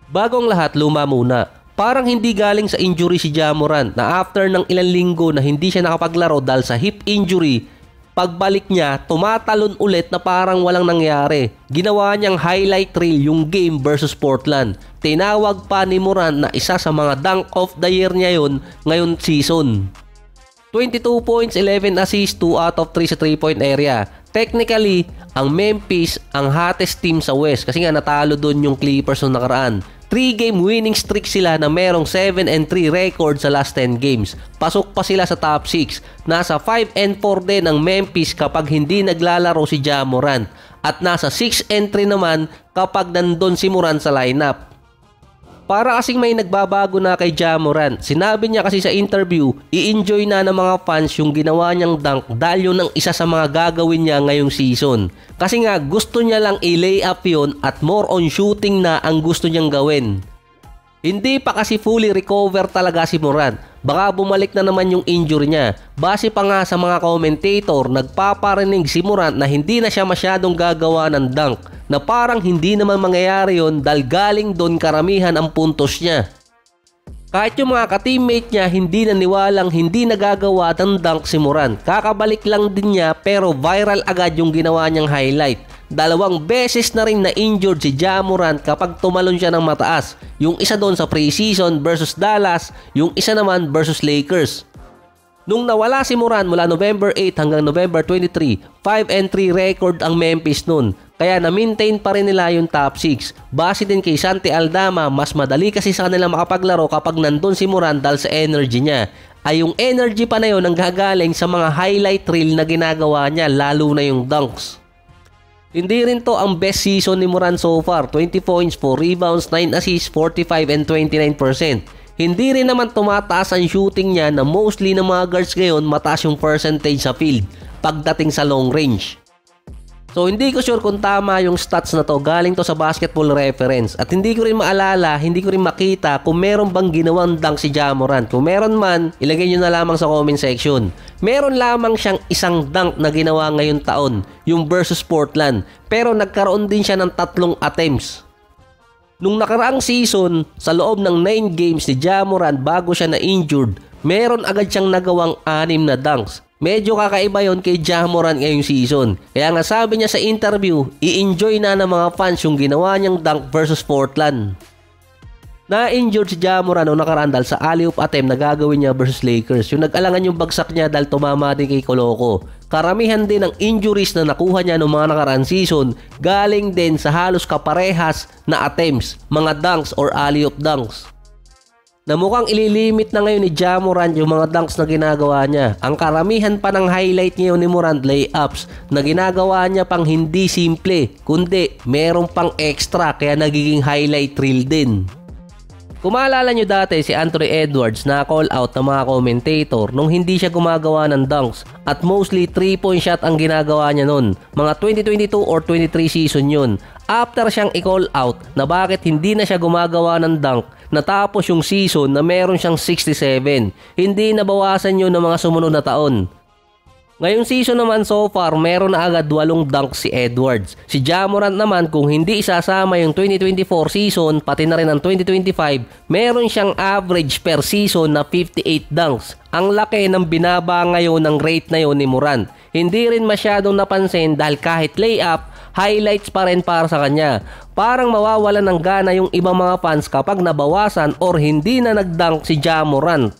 Bagong lahat, luma muna. Parang hindi galing sa injury si Ja Morant na after ng ilang linggo na hindi siya nakapaglaro dahil sa hip injury, pagbalik niya, tumatalon ulit na parang walang nangyari. Ginawa niyang highlight reel yung game versus Portland. Tinawag pa ni Morant na isa sa mga dunk of the year niya yun ngayon season. 22 points, 11 assists, 2 out of 3 sa 3-point area. Technically, ang Memphis ang hottest team sa West kasi nga natalo doon yung Clippers noong nakaraan. 3-game winning streak sila na merong 7-3 record sa last 10 games. Pasok pa sila sa top 6. Nasa 5-4 din ang Memphis kapag hindi naglalaro si Ja Morant. At nasa 6-3 naman kapag nandun si Morant sa lineup. Para kasing may nagbabago na kay Ja Morant. Sinabi niya kasi sa interview, i-enjoy na ng mga fans yung ginawa niyang dunk dahil yun ang isa sa mga gagawin niya ngayong season. Kasi nga gusto niya lang i-lay up yun at more on shooting na ang gusto niyang gawin. Hindi pa kasi fully recover talaga si Morant. Baka bumalik na naman yung injury niya. Base pa nga sa mga commentator, nagpaparinig si Morant na hindi na siya masyadong gagawa ng dunk. Na parang hindi naman mangyayari yun dahil galing doon karamihan ang puntos niya. Kahit yung mga ka-teammate niya hindi naniwalang hindi nagagawa ng dunk si Morant. Kakabalik lang din niya pero viral agad yung ginawa niyang highlight. 2 beses na rin na-injured si Ja Morant kapag tumalon siya ng mataas. Yung isa doon sa preseason versus Dallas, yung isa naman versus Lakers. Nung nawala si Morant mula November 8 hanggang November 23, 5-3 record ang Memphis noon. Kaya na-maintain pa rin nila yung top 6. Base din kay Santi Aldama, mas madali kasi sa kanila makapaglaro kapag nandun si Morant dahil sa energy niya. Ay yung energy pa na yun ang gagaling sa mga highlight reel na ginagawa niya, lalo na yung dunks. Hindi rin to ang best season ni Morant so far. 20 points, 4 rebounds, 9 assists, 45 and 29%. Hindi rin naman tumataas ang shooting niya na mostly ng mga guards ngayon mataas yung percentage sa field pagdating sa long range. So hindi ko sure kung tama yung stats na to, galing to sa Basketball Reference. At hindi ko rin maalala, hindi ko rin makita kung meron bang ginawang dunk si Ja Morant. Kung meron man, ilagay nyo na lamang sa comment section. Meron lamang siyang isang dunk na ginawa ngayong taon, yung versus Portland. Pero nagkaroon din siya ng 3 attempts. Nung nakaraang season, sa loob ng 9 games ni Ja Morant bago siya na-injured, meron agad siyang nagawang 6 na dunks. Medyo kakaiba yon kay Ja Morant ngayong season. Kaya nga sabi niya sa interview, i-enjoy na ng mga fans yung ginawa niyang dunk versus Portland. Na-injured si Ja Morant noong nakaraan dahil sa alley-oop attempt na gagawin niya versus Lakers. Yung nag-alangan yung bagsak niya dahil tumama din kay Koloko. Karamihan din ng injuries na nakuha niya noong mga nakaraan season galing din sa halos kaparehas na attempts, mga dunks or alley-oop dunks. Na mukhang ililimit na ngayon ni Ja Morant yung mga dunks na ginagawa niya. Ang karamihan pa ng highlight ngayon ni Morant layups na ginagawa niya pang hindi simple, kundi meron pang extra kaya nagiging highlight reel din. Kung maalala nyo dati si Anthony Edwards na call out ng mga commentator nung hindi siya gumagawa ng dunks at mostly 3-point shot ang ginagawa niya nun. Mga 2022 or 23 season yun. After siyang i-call out na bakit hindi na siya gumagawa ng dunk, natapos yung season na meron siyang 67. Hindi nabawasan yun ng mga sumunod na taon. Ngayong season naman so far, meron na agad 8 dunks si Edwards. Si Ja Morant naman kung hindi isasama yung 2024 season pati na rin ang 2025, meron siyang average per season na 58 dunks. Ang laki ng binaba ngayon ng rate na yon ni Morant. Hindi rin masyadong napansin dahil kahit layup, highlights pa rin para sa kanya. Parang mawawalan ng gana yung ibang mga fans kapag nabawasan or hindi na nag-dunk si Ja Morant.